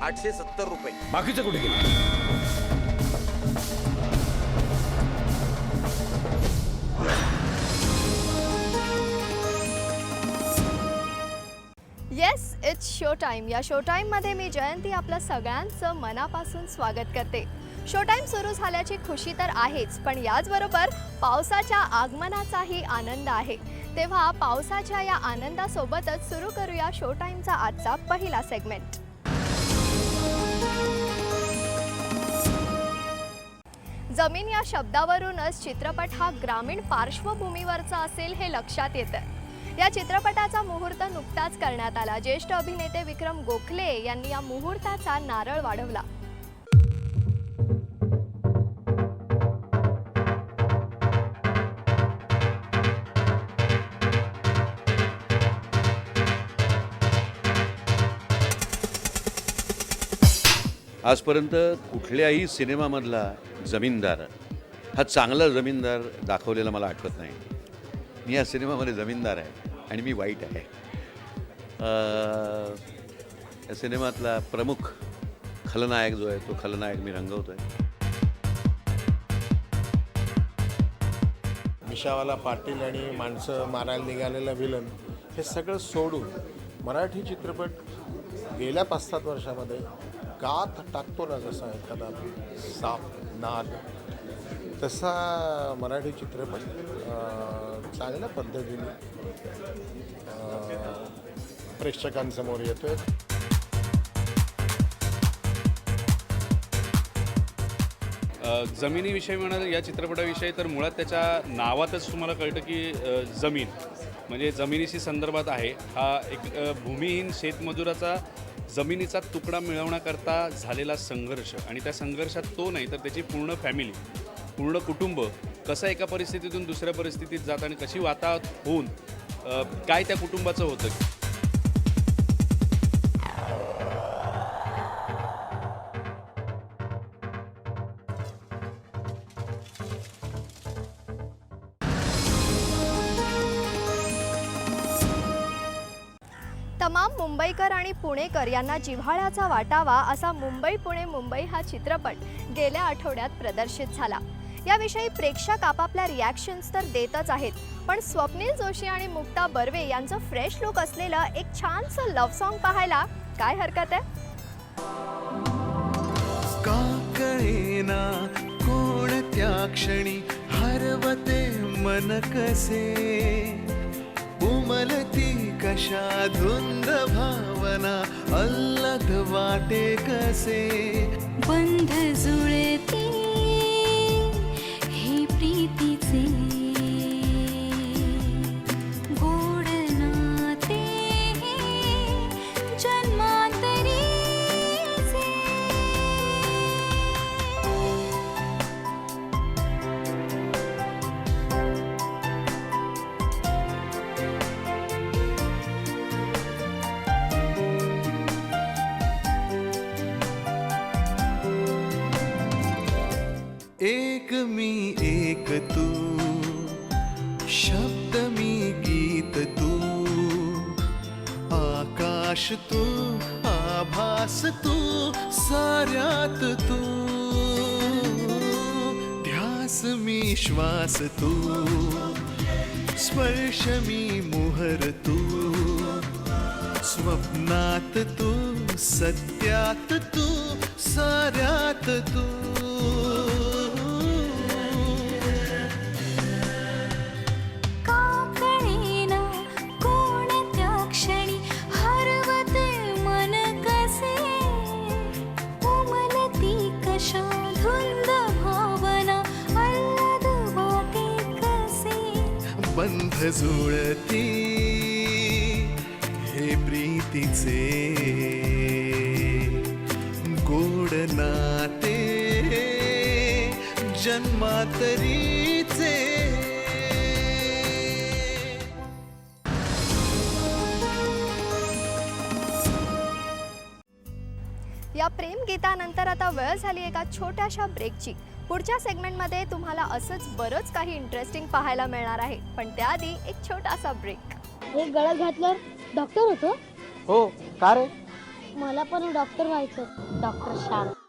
870 रुपये. बाकीचं कुठे गेलं? Yes, it's show time. या शो टाईममध्ये मी जयंती आपलं सगळ्यांचं मनापासून स्वागत करते. शो टाईम सुरू झाल्याची खुशी तर आहेच, पण याचबरोबर पावसाच्या आगमनाचाही आनंद आहे. तेव्हा पावसाच्या या आनंदासोबतच सुरू करूया शो टाईमचा आजचा पहिला सेगमेंट. जमीन या शब्दावरूनच चित्रपट हा ग्रामीण पार्श्वभूमीवरचा असेल हे लक्षात येतं. या चित्रपटाचा मुहूर्त नुकताच करण्यात आला. ज्येष्ठ अभिनेते विक्रम गोखले यांनी या मुहूर्ताचा नारळ वाढवला. आजपर्यंत कुठल्याही सिनेमामधला जमीनदार हा चांगला जमीनदार दाखवलेला मला आठवत नाही. मी या सिनेमामध्ये जमीनदार आहे आणि मी वाईट आहे. या सिनेमातला प्रमुख खलनायक जो आहे तो खलनायक मी रंगवतो आहे. मिशावाला पाटील आणि माणसं मारायला निघालेला विलन हे सगळं सोडून मराठी चित्रपट गेल्या 5-7 वर्षामध्ये गात टाकतो ना, जसा एखादा साप नाद, तसा मराठी चित्रपट चांगल्या पद्धतीने प्रेक्षकांसमोर येतोय. जमिनीविषयी म्हणाल या चित्रपटाविषयी तर मुळात त्याच्या नावातच तुम्हाला कळतं की जमीन म्हणजे जमिनीशी संदर्भात आहे. हा एक भूमिहीन शेतमजुराचा जमिनीचा तुकडा मिळवण्याकरता झालेला संघर्ष आणि त्या संघर्षात तो नाही तर त्याची पूर्ण फॅमिली, पूर्ण कुटुंब कसं एका परिस्थितीतून दुसऱ्या परिस्थितीत जातं आणि कशी वाताहत होऊन काय त्या कुटुंबाचं होतं. तमाम मुंबईकर आणि पुणेकर यांना जिव्हाळ्याचा वाटावा असा मुंबई पुणे मुंबई हा चित्रपट गेल्या आठवड्यात प्रदर्शित झाला. याविषयी प्रेक्षक आपापल्या रिॲक्शन्स तर देतच आहेत, पण स्वप्नील जोशी आणि मुक्ता बर्वे यांचं फ्रेश लुक असलेलं एक छानसं लव्ह सॉन्ग पाहायला काय हरकत आहे. का कळेना कोणत्या क्षणी हरवते मन कसे, उमलती कशा धुंद भावना अल्लद वाटे कसे, बंध जुळती हे प्रीतीचे गोड नाते जन्मांतरीचे. एक मी एक तू, शब्द मी गीत तू, आकाश तू आभास तू, साऱ्यात तू, ध्यास मी श्वास तू, स्पर्श मी मोहर तू, स्वप्नात तू सत्यात तू, साऱ्यात तू. बंध जुळती हे प्रीतीचे गोड नाते जन्मांतरीचे. या प्रेम गीतानंतर आता वेळ झाली एका छोट्याशा ब्रेकची. पुढच्या सेगमेंटमध्ये तुम्हाला असंच बरंच काही इंटरेस्टिंग पाहायला मिळणार आहे, पण त्याआधी एक छोटासा ब्रेक. हे गळ्यात घातल्यावर डॉक्टर होतो. हो का रे? मला पण डॉक्टर व्हायचं. डॉक्टर शांत.